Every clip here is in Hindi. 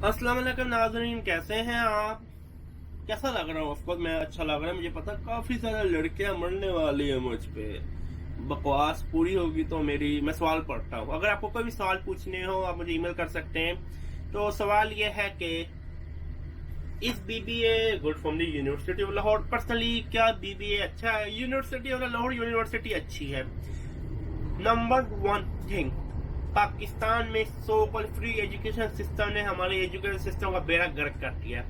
अस्सलाम वालेकुम नाज़रीन, कैसे हैं आप? कैसा लग रहा हूँ? ऑफकोर्स मैं अच्छा लग रहा है। मुझे पता काफी सारे लड़कियां मरने वाली है मुझ पे। बकवास पूरी होगी तो मैं सवाल पढ़ता हूँ। अगर आपको कोई भी सवाल पूछने हो आप मुझे ईमेल कर सकते हैं। तो सवाल ये है कि इस BBA good from the university of Lahore? Personally क्या बीबीए अच्छा है? यूनिवर्सिटी ऑफ लाहौर यूनिवर्सिटी अच्छी है। नंबर वन थिंग, पाकिस्तान में so called free education system ने हमारे एजुकेशन सिस्टम का बेड़ा गर्क कर दिया है।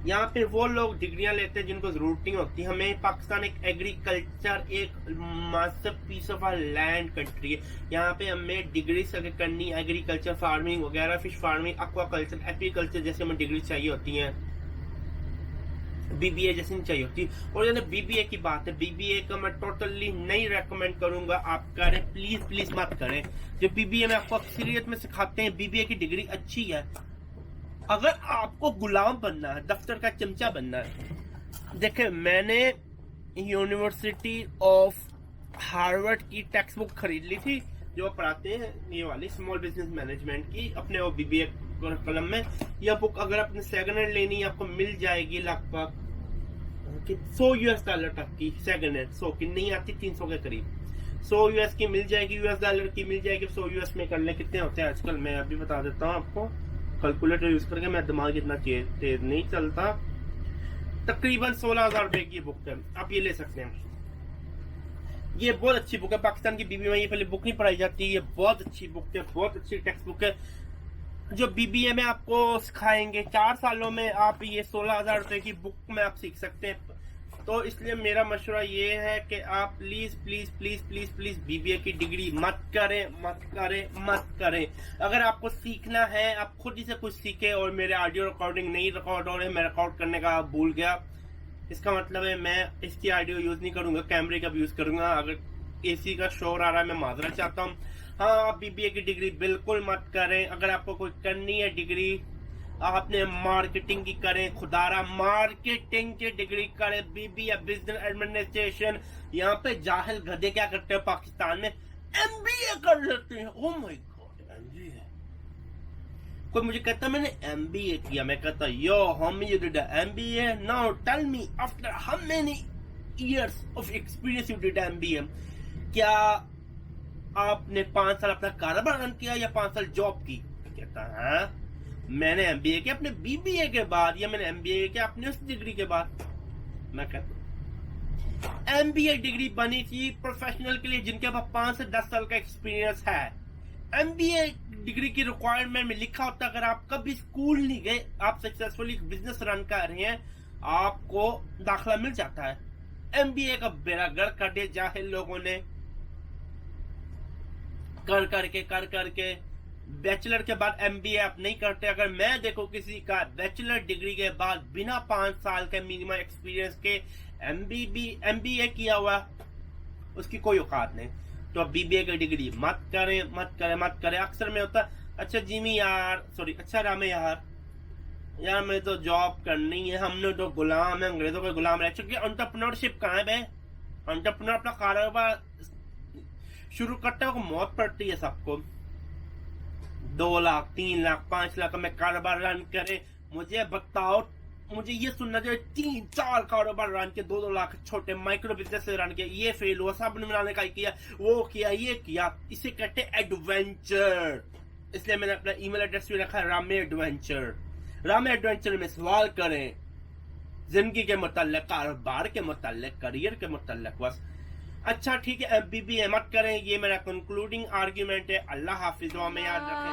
यहाँ पे वो लोग डिग्रियां लेते हैं जिनको जरूरत नहीं होती। हमें पाकिस्तान एक एग्रीकल्चर, एक masterpiece of land country है। यहाँ पे हमें डिग्री करनी एग्रीकल्चर, फार्मिंग वगैरह, फिश फार्मिंग, एक्वाकल्चर, एपीकल्चर जैसे हमें डिग्री चाहिए होती है। बीबीए जैसी नहीं चाहिए होती। और जैसे बीबीए की बात है, बीबीए का मैं टोटली नहीं रेकमेंड करूंगा आप करें, प्लीज प्लीज मत करें। जो बीबीए में आपको अक्सरियत में सिखाते हैं, बीबीए की डिग्री अच्छी है। अगर आपको गुलाम बनना है, दफ्तर का चमचा बनना है, देखे मैंने यूनिवर्सिटी ऑफ हार्वर्ड की टेक्स्ट बुक खरीद ली थी जो पढ़ाते हैं ये वाली स्मॉल बिजनेस मैनेजमेंट की अपने वो बीबीए कलम में। यह बुक अगर आपने सेकंड हैंड लेनी आपको मिल जाएगी लगभग $100 तक की। सेकंड हैंड 100 की नहीं आती, 300 के करीब। $100 की मिल जाएगी, $100 की मिल जाएगी। 100 US में कर ले कितने होते हैं आजकल, मैं अभी बता देता हूँ आपको कैलकुलेटर यूज करके। मैं दिमाग इतना तेज नहीं चलता। तकरीबन 16,000 रुपए की बुक है, आप ये ले सकते हैं। ये बहुत अच्छी बुक है। पाकिस्तान की बीबीए में ये पहले बुक नहीं पढ़ाई जाती। ये बहुत अच्छी बुक है, बहुत अच्छी टेक्स्ट बुक है जो बीबीए में आपको सिखाएंगे। 4 सालों में आप ये 16,000 रुपए की बुक में आप सीख सकते हैं। तो इसलिए मेरा मशवरा ये है कि आप please please please please please BBA की डिग्री मत करें, मत करें, मत करें। अगर आपको सीखना है आप खुद ही से कुछ सीखे। और मेरे ऑडियो रिकॉर्डिंग नहीं रिकॉर्ड हो रहे, मैं रिकॉर्ड करने का भूल गया। इसका मतलब है मैं इसकी ऑडियो यूज नहीं करूंगा, कैमरे का भी यूज करूंगा। अगर एसी का शोर आ रहा है मैं माजरत चाहता हूँ। हाँ, आप बीबीए की डिग्री बिल्कुल मत करें। अगर आपको कोई करनी है डिग्री, आपने मार्केटिंग की करें, खुदारा मार्केटिंग की डिग्री करें। BBA business administration. यहाँ पे जाहिल गधे क्या करते हैं पाकिस्तान में, एमबीए कर लेते हैं। Oh my God, MBA. कोई मुझे कहता मैंने एमबीए किया, मैं कहता यो हम you did MBA, now tell me after how many years of experience you did MBA. क्या आपने 5 साल अपना कारोबार रन किया या 5 साल जॉब की? कहता है मैंने एमबीए किया अपने बीबीए के बाद, या मैंने एमबीए किया अपने उस डिग्री के बाद। मैं कहता एमबीए डिग्री बनी थी प्रोफेशनल के लिए जिनके पास 5 से 10 साल का एक्सपीरियंस है। एमबीए डिग्री की रिक्वायरमेंट में लिखा होता अगर आप कभी स्कूल नहीं गए, आप सक्सेसफुली बिजनेस रन कर रहे हैं, आपको दाखिला मिल जाता है। एमबीए का बेड़ा गर्क कर दिया जाहिल लोगों ने, कर करके। बैचलर के बाद एमबीए आप नहीं करते। अगर मैं देखो किसी का बैचलर डिग्री के बाद बिना 5 साल के मिनिमम एक्सपीरियंस के एमबीए किया हुआ, उसकी कोई औकात नहीं। तो अब बीबीए की डिग्री मत करें, मत करें, मत करें। अक्सर में होता अच्छा जिमी यार, सॉरी अच्छा रामे यार मैं तो जॉब करनी है। हमने तो गुलाम है, अंग्रेजों के गुलाम रह चुके। एंटरप्रेन्योरशिप कहाँ है? एंटरप्रेन्योर अपना कारोबार शुरू करते हो, मौत पड़ती है सबको। 2 लाख 3 लाख 5 लाख में कारोबार रन करे। मुझे बताओ, मुझे ये सुनना चाहिए 3-4 कारोबार रन के 2-2 लाख छोटे माइक्रो बिजनेस से रन किया, ये फेल हुआ, साबुन बनाने का किया, वो किया, ये किया। इसे कहते हैं एडवेंचर। इसलिए मैंने अपना ईमेल एड्रेस भी रखा है रामे एडवेंचर। रामे एडवेंचर में सवाल करें जिंदगी के मुताल्लिक, कारोबार के मुताल्लिक, करियर के मुताल्लिक बस। अच्छा ठीक है, बीबीए मत करें, ये मेरा कंक्लूडिंग आर्ग्यूमेंट है। अल्लाह हाफिज, में याद रखें।